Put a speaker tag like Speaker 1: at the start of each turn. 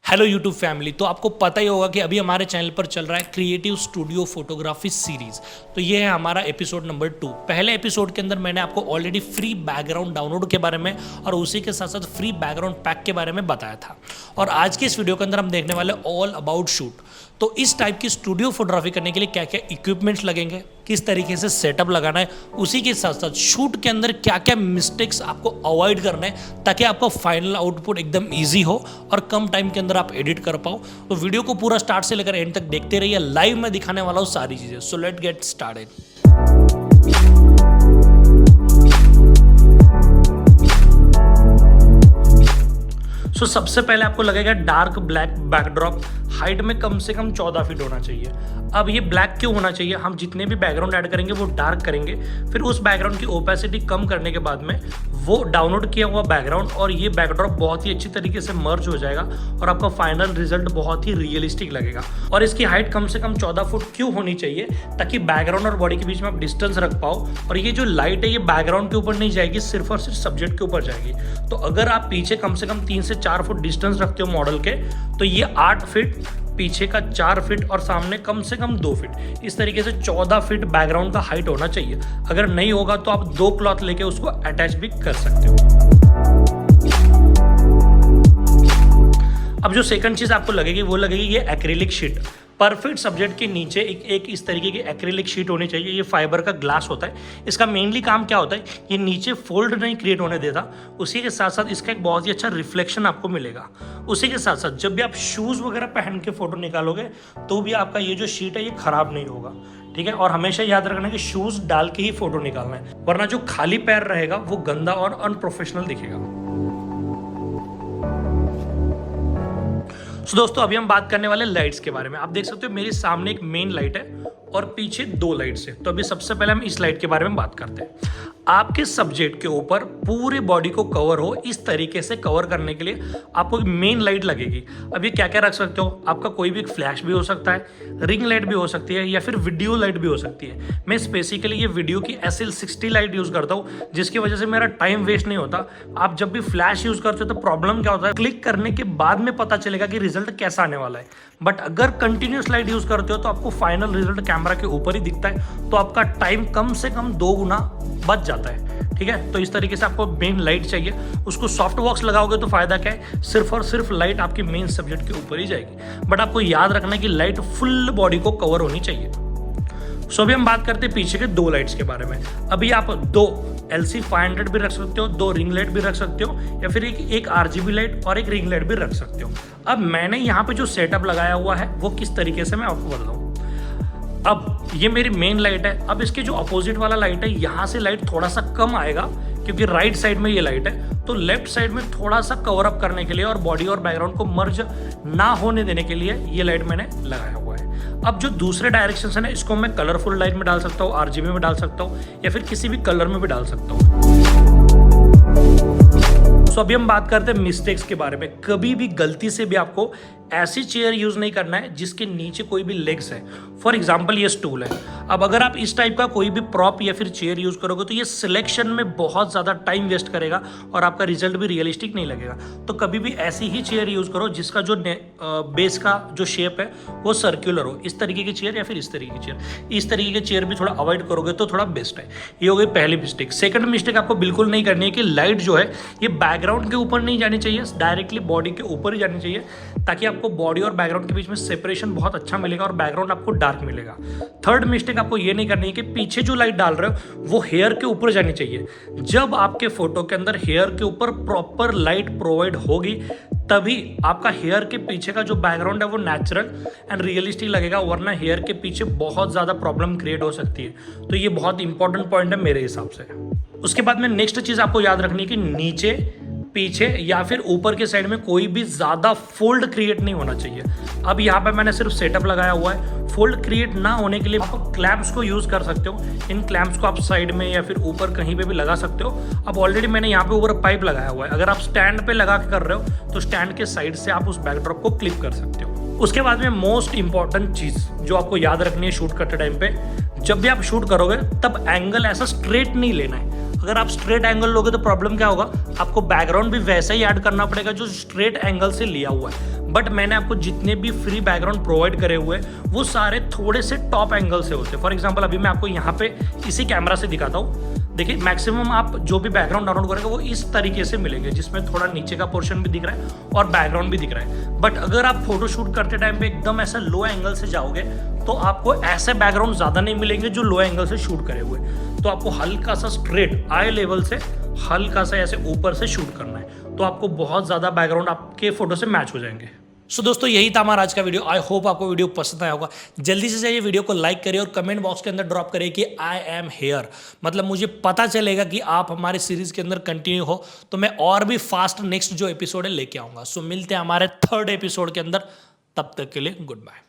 Speaker 1: Hello YouTube family. तो आपको पता ही होगा कि अभी हमारे चैनल पर चल रहा है क्रिएटिव स्टूडियो फोटोग्राफी सीरीज। तो ये है हमारा एपिसोड नंबर 2। पहले एपिसोड के अंदर मैंने आपको ऑलरेडी फ्री बैकग्राउंड डाउनलोड के बारे में और उसी के साथ साथ फ्री बैकग्राउंड पैक के बारे में बताया था। और आज के इस वीडियो के अंदर हम देखने वाले ऑल अबाउट शूट। तो इस टाइप की स्टूडियो फोटोग्राफी करने के लिए क्या क्या इक्विपमेंट्स लगेंगे, किस तरीके से सेटअप लगाना है, उसी के साथ साथ शूट के अंदर क्या क्या मिस्टेक्स आपको अवॉइड करना है ताकि आपका फाइनल आउटपुट एकदम इजी हो और कम टाइम के अंदर आप एडिट कर पाओ। तो वीडियो को पूरा स्टार्ट से लेकर एंड तक देखते रहिए। लाइव में दिखाने वाला हूँ सारी चीजें। So let get started. सबसे पहले आपको लगेगा डार्क ब्लैक बैकड्रॉप। हाइट में कम से कम 14 फीट होना चाहिए। अब ये ब्लैक क्यों होना चाहिए? हम जितने भी बैकग्राउंड ऐड करेंगे वो डार्क करेंगे, फिर उस बैकग्राउंड की ओपेसिटी कम करने के बाद में वो डाउनलोड किया हुआ बैकग्राउंड और ये बैकड्रॉप बहुत ही अच्छी तरीके से मर्ज हो जाएगा और आपका फाइनल रिजल्ट बहुत ही रियलिस्टिक लगेगा। और इसकी हाइट कम से कम 14 फुट क्यों होनी चाहिए? ताकि बैकग्राउंड और बॉडी के बीच में आप डिस्टेंस रख पाओ। और ये जो लाइट है ये बैकग्राउंड के ऊपर नहीं जाएगी, सिर्फ और सिर्फ सब्जेक्ट के ऊपर जाएगी। तो अगर आप पीछे कम से कम 3 से 4 फुट डिस्टेंस रखते हो मॉडल के, तो ये 8 फीट, पीछे का 4 फीट और सामने कम से कम 2 फीट, इस तरीके से 14 फीट बैकग्राउंड का हाइट होना चाहिए। अगर नहीं होगा तो आप 2 क्लॉथ लेके उसको अटैच भी कर सकते हो। अब जो सेकंड चीज आपको लगेगी वो लगेगी ये एक्रिलिक शीट। परफेक्ट सब्जेक्ट के नीचे एक इस तरीके की एक्रिलिक शीट होनी चाहिए। ये फाइबर का ग्लास होता है। इसका मेनली काम क्या होता है? ये नीचे फोल्ड नहीं क्रिएट होने देता, उसी के साथ साथ इसका एक बहुत ही अच्छा रिफ्लेक्शन आपको मिलेगा। उसी के साथ साथ जब भी आप शूज़ वगैरह पहन के फोटो निकालोगे तो भी आपका ये जो शीट है ये खराब नहीं होगा, ठीक है। और हमेशा याद रखना कि शूज़ डाल के ही फोटो निकालना है, वरना जो खाली पैर रहेगा वो गंदा और अनप्रोफेशनल दिखेगा। तो दोस्तों अभी हम बात करने वाले लाइट्स के बारे में। आप देख सकते हो मेरे सामने एक मेन लाइट है और पीछे 2 लाइट्स है। तो अभी सबसे पहले हम इस लाइट के बारे में बात करते हैं। आपके सब्जेक्ट के ऊपर पूरे बॉडी को कवर हो इस तरीके से कवर करने के लिए आपको एक मेन लाइट लगेगी। अब ये क्या क्या रख सकते हो? आपका कोई भी फ्लैश भी हो सकता है, रिंग लाइट भी हो सकती है, या फिर वीडियो लाइट भी हो सकती है। मैं स्पेसिफिकली ये वीडियो की SL60 लाइट यूज करता हूँ, जिसकी वजह से मेरा टाइम वेस्ट नहीं होता। आप जब भी फ्लैश यूज करते हो तो प्रॉब्लम क्या होता है, क्लिक करने के बाद में पता चलेगा कि रिजल्ट कैसा आने वाला है। बट अगर कंटिन्यूस लाइट यूज करते हो तो आपको फाइनल रिजल्ट कैमरा के ऊपर ही दिखता है, तो आपका टाइम कम से कम 2 गुना बच जाता है, ठीक है। तो इस तरीके से आपको मेन लाइट चाहिए। उसको सॉफ्ट बॉक्स लगाओगे तो फायदा क्या है? सिर्फ और सिर्फ लाइट आपके मेन सब्जेक्ट के ऊपर ही जाएगी। बट आपको याद रखना है कि लाइट फुल बॉडी को कवर होनी चाहिए। सो अभी हम बात करते हैं पीछे के 2 लाइट्स के बारे में। अभी आप 2 LC500 भी रख सकते हो, 2 रिंग लाइट भी रख सकते हो, या फिर एक RGB लाइट और एक रिंग लाइट भी रख सकते हो। अब मैंने यहाँ पे जो सेटअप लगाया हुआ है वो किस तरीके से मैं आपको बताऊँ। अब ये मेरी मेन लाइट है। अब इसके जो अपोजिट वाला लाइट है, यहाँ से लाइट थोड़ा सा कम आएगा क्योंकि राइट साइड में ये लाइट है। तो लेफ्ट साइड में थोड़ा सा कवर अप करने के लिए और बॉडी और बैकग्राउंड को मर्ज ना होने देने के लिए ये लाइट मैंने लगाया हुआ है। अब जो दूसरे डायरेक्शन है ना, इसको मैं कलरफुल लाइट में डाल सकता हूँ, RGB में डाल सकता हूँ, या फिर किसी भी कलर में भी डाल सकता हूँ। तो अभी हम बात करते हैं मिस्टेक्स के बारे में। कभी भी गलती से भी आपको ऐसी चेयर यूज नहीं करना है जिसके नीचे कोई भी लेग्स है। फॉर एग्जाम्पल ये स्टूल है। अब अगर आप इस टाइप का कोई भी प्रॉप या फिर चेयर यूज करोगे तो ये सिलेक्शन में बहुत ज्यादा टाइम वेस्ट करेगा और आपका रिजल्ट भी रियलिस्टिक नहीं लगेगा। तो कभी भी ऐसी ही चेयर यूज करो जिसका जो बेस का जो शेप है वो सर्कुलर हो। इस तरीके की चेयर या फिर इस तरीके की चेयर, इस तरीके की चेयर भी थोड़ा अवॉइड करोगे तो थोड़ा बेस्ट है। ये हो गई पहली मिस्टेक। सेकंड मिस्टेक आपको बिल्कुल नहीं करनी है कि लाइट जो है ये बैकग्राउंड के ऊपर नहीं जानी चाहिए, डायरेक्टली बॉडी के ऊपर ही जानी चाहिए, ताकि आपको बॉडी और बैकग्राउंड के बीच में सेपरेशन बहुत अच्छा मिलेगा और बैकग्राउंड आपको डार्क मिलेगा। थर्ड मिस्टेक आपको ये नहीं करनी है कि पीछे जो लाइट डाल रहे हो वो हेयर के ऊपर जानी चाहिए। जब आपके फोटो के अंदर हेयर के ऊपर प्रॉपर लाइट प्रोवाइड होगी तभी आपका हेयर के पीछे का जो बैकग्राउंड है वो नेचुरल एंड रियलिस्टिक लगेगा, वरना हेयर के पीछे बहुत ज्यादा प्रॉब्लम क्रिएट हो सकती है। तो ये बहुत इंपॉर्टेंट पॉइंट है मेरे हिसाब से। उसके बाद में नेक्स्ट चीज आपको याद रखनी है कि नीचे, पीछे या फिर ऊपर के साइड में कोई भी ज्यादा फोल्ड क्रिएट नहीं होना चाहिए। अब यहाँ पे मैंने सिर्फ सेटअप लगाया हुआ है। फोल्ड क्रिएट ना होने के लिए आप क्लैंप्स को यूज कर सकते हो। इन क्लैंप्स को आप साइड में या फिर ऊपर कहीं पे भी लगा सकते हो। अब ऑलरेडी मैंने यहाँ पे ऊपर पाइप लगाया हुआ है। अगर आप स्टैंड पे लगा के कर रहे हो तो स्टैंड के साइड से आप उस बैकड्रॉप को क्लिप कर सकते हो। उसके बाद में मोस्ट इंपॉर्टेंट चीज जो आपको याद रखनी है शूट करते टाइम पे, जब भी आप शूट करोगे तब एंगल ऐसा स्ट्रेट नहीं लेना है। अगर आप स्ट्रेट एंगल लोगे तो प्रॉब्लम क्या होगा, आपको बैकग्राउंड भी वैसा ही ऐड करना पड़ेगा जो स्ट्रेट एंगल से लिया हुआ है। बट मैंने आपको जितने भी फ्री बैकग्राउंड प्रोवाइड करे हुए वो सारे थोड़े से टॉप एंगल से होते हैं। फॉर एग्जाम्पल अभी मैं आपको यहाँ पे इसी कैमरा से दिखाता हूँ। देखिए मैक्सिमम आप जो भी बैकग्राउंड डाउनलोड करेंगे वो इस तरीके से मिलेंगे, जिसमें थोड़ा नीचे का पोर्शन भी दिख रहा है और बैकग्राउंड भी दिख रहा है। बट अगर आप फोटो शूट करते टाइम पे एकदम ऐसा लो एंगल से जाओगे तो आपको ऐसे बैकग्राउंड ज़्यादा नहीं मिलेंगे जो लो एंगल से शूट करे हुए। तो आपको हल्का सा स्ट्रेट आई लेवल से हल्का सा ऐसे ऊपर से शूट करना है, तो आपको बहुत ज़्यादा बैकग्राउंड आपके फोटो से मैच हो जाएंगे। सो दोस्तों यही था हमारा आज का वीडियो। आई होप आपको वीडियो पसंद आया होगा। जल्दी से जाइए वीडियो को लाइक करिए और कमेंट बॉक्स के अंदर ड्रॉप करिए कि आई एम हेयर, मतलब मुझे पता चलेगा कि आप हमारे सीरीज के अंदर कंटिन्यू हो, तो मैं और भी फास्ट नेक्स्ट जो एपिसोड है लेके आऊँगा। सो मिलते हैं हमारे 3rd एपिसोड के अंदर, तब तक के लिए गुड बाय।